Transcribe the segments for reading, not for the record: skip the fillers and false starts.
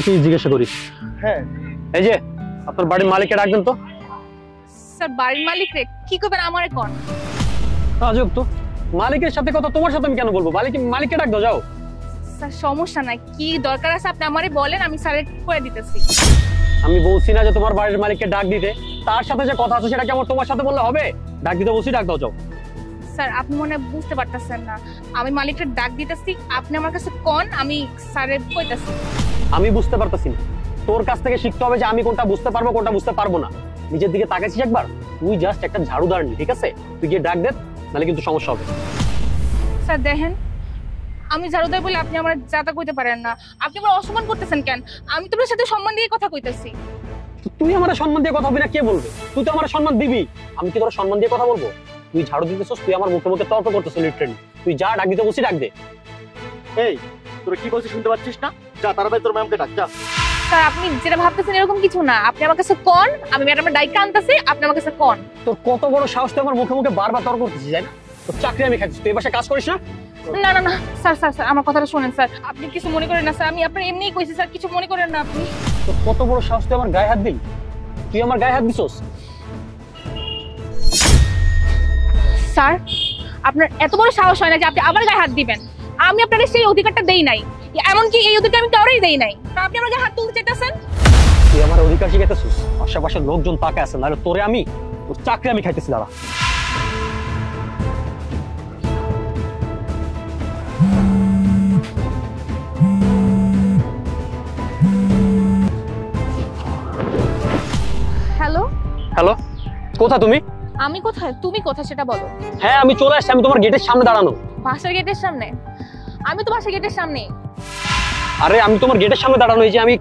নাকি জিজ্ঞাসা করিস? হ্যাঁ। এই যে আপনার বাড়ির মালিককে ডাকবেন তো। স্যার বাড়ির মালিক রে কি করবেন আমারে কোন? আজব তো, মালিকের সাথে কথা তোমার সাথে আমি কেন বলবো? মালিককে ডাক দাও, যাও। স্যার সমস্যা নাই, কি দরকার আছে আপনি আমারে বলেন, আমি স্যারের করে দিতেছি। আমি বলছি না যে তোমার বাড়ির মালিককে ডাক দিতে, তার সাথে যে কথা আছে সেটা কি আমার তোমার সাথে বললে হবে? ডাক দিতে বলছি, ডাক দাও, যাও। স্যার আপনি মনে হয় বুঝতে পারতেছেন না, আমি মালিককে ডাক দিতেছি, আপনি আমার কাছে কোন, আমি স্যারের কইতাছি। আমি বুঝতে পারতেছি না, তোর কাছ থেকে শিখতে হবে যে আমি কোনটা বুঝতে পারবো কোনটা বুঝতে পারবো না। নিজের দিকে তাকাইছিস একবার? তুই জাস্ট একটা ঝাড়ুদার নি, ঠিক আছে? তুই গিয়ে ডাক দে, নাহলে কিন্তু সমস্যা হবে। স্যার দেখেন, আমি ঝাড়ুদার বলে আপনি আমার যাতা কইতে পারেন না, আপনি আমার অসম্মান করতেছেন কেন? আমি তোমার সাথে সম্মান দিয়ে কথা কইতাছি। তুই আমার সম্মান দিয়ে কথা বলবি না, কে বলবে? তুই তো আমার সম্মান দিবি, আমি কি তোর সম্মান দিয়ে কথা বলবো? তুই ঝাড়ু দিতেছিস, তুই আমার মুখে মুখে তর্ক করতেছিস লিটারেলি। তুই যা, ডাক দিতে বলছি, ডাক দে। এই তোরা কি বলছিস শুনতে পাচ্ছিস না? যা তাড়াতাড়ি তোর ম্যামকে ডাক, যা। স্যার আপনি যেটা ভাবতেছেন এরকম কিছু না, আপনি আমার কাছে কোন, আমি ম্যাডামের ডাইকা আনতাছি, আপনি আমার কাছে কোন। তোর কত বড় সাহস, তুই আমার মুখে মুখে বারবার তর্ক করতেছিস, তাই না? তোর চাকরি আমি খাচ্ছি, তুই এই বাসায় কাজ করিস না? না না না স্যার স্যার স্যার আমার কথাটা শুনেন স্যার, আপনি কিছু মনে করেন না স্যার, আমি আপনার এমনিই কইছি স্যার, কিছু মনে করেন না আপনি। তোর কত বড় সাহস, তুই আমার গায়ে হাত দিলি? তুই আমার গায়ে হাত দিছস? স্যার আপনার এত বড় সাহস হয় না যে আপনি আবার গায়ে হাত দিবেন? আমি আপনাকে সেই অধিকারটা দেই নাই, এমনকি এই অধিকার আমি কাউরেই দেই নাই, আপনি আমার গায়ে হাত তুলতে চাইতেছেন। তুই আমার অধিকার শিখাইতেছিস? আশেপাশের লোকজন তাকায় আছে, নাহলে তোরে আমি, তোর চাকরি আমি খাইতেছি। দাঁড়া। হ্যালো হ্যালো, কোথায় তুমি? আমি কোথায়, তুমি কোথায় সেটা বলো। হ্যাঁ আমি চলে আসছি, আমি তোমার গেটের সামনে দাঁড়ানো। বাসার গেটের সামনে? আমি তো বাসার গেটের সামনে। আরে আমি তোমার গেটের সামনে দাঁড়ানো, এই যে আমি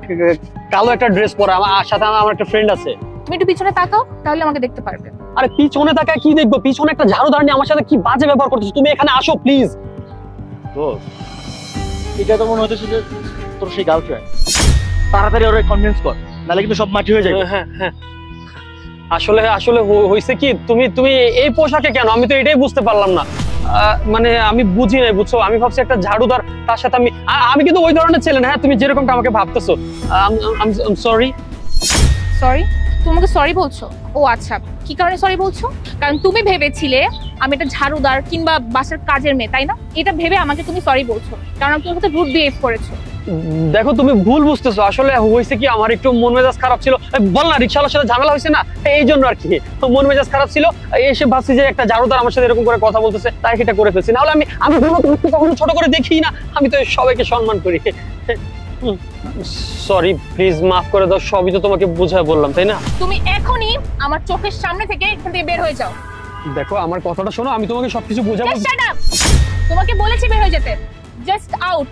কালো একটা ড্রেস পরা, আমার সাথে আমার একটা ফ্রেন্ড আছে। তুমি একটু পিছনে তাকাও, তাহলে আমাকে দেখতে পারবে। আরে পিছনে তাকায় কি দেখবো? পিছনে একটা ঝাড়ুদার নিয়ে আমার সাথে কি বাজে ব্যবহার করতেছো? তুমি এখানে আসো প্লিজ। তো এটা তো মনে হচ্ছে যে তোর সেই গার্লফ্রেন্ড, তাড়াতাড়ি ওরে কনভিন্স কর, নাহলে কিন্তু সব মাটি হয়ে যাবে। হ্যাঁ হ্যাঁ, আসলে আসলে হইছে কি, তুমি তুমি এই পোশাকে কেন? আমি তো এটাই বুঝতে পারলাম না। মানে আমি বুঝি নাই, বুঝছো? আমি ভাবছি একটা ঝাড়ুদার, তার সাথে আমি কিন্তু ওই ধরনের ছেলে না। হ্যাঁ তুমি যেরকমটা আমাকে ভাবতেছো, সরি। সরি? তোমাকে সরি বলছো? ও আচ্ছা, কি কারণে সরি বলছো? কারণ তুমি ভেবেছিলে আমি একটা ঝাড়ুদার কিংবা বাসার কাজের মেয়ে, তাই না? এটা ভেবে আমাকে তুমি সরি বলছো, কারণ আমি তোমার সাথে রুড বিহেভ করেছো। দেখো তুমি ভুল বুঝতেছো, আসলে হয়েছে কি, আমার একটু মন মেজাজ খারাপ ছিল। বল না, রিক্সাওয়ালার সাথে ঝামেলা হয়েছে না, এই জন্য আর কি মন মেজাজ খারাপ ছিল। এসে ভাবছি যে একটা ঝাড়ুদার আমার সাথে এরকম করে কথা বলতেছে, তাই সেটা করে ফেলছি। নাহলে আমি কখনো ছোট করে দেখি না, আমি তো সবাইকে সম্মান করি। সরি, প্লিজ মাফ করে দাও, সবই তো তোমাকে বুঝায় বললাম, তাই না? তুমি এখনই আমার চোখের সামনে থেকে এখান থেকে বের হয়ে যাও। দেখো আমার কথাটা শোনো, আমি তোমাকে সবকিছু বুঝাবো। তোমাকে বলেছি বের হয়ে যেতে, জাস্ট আউট।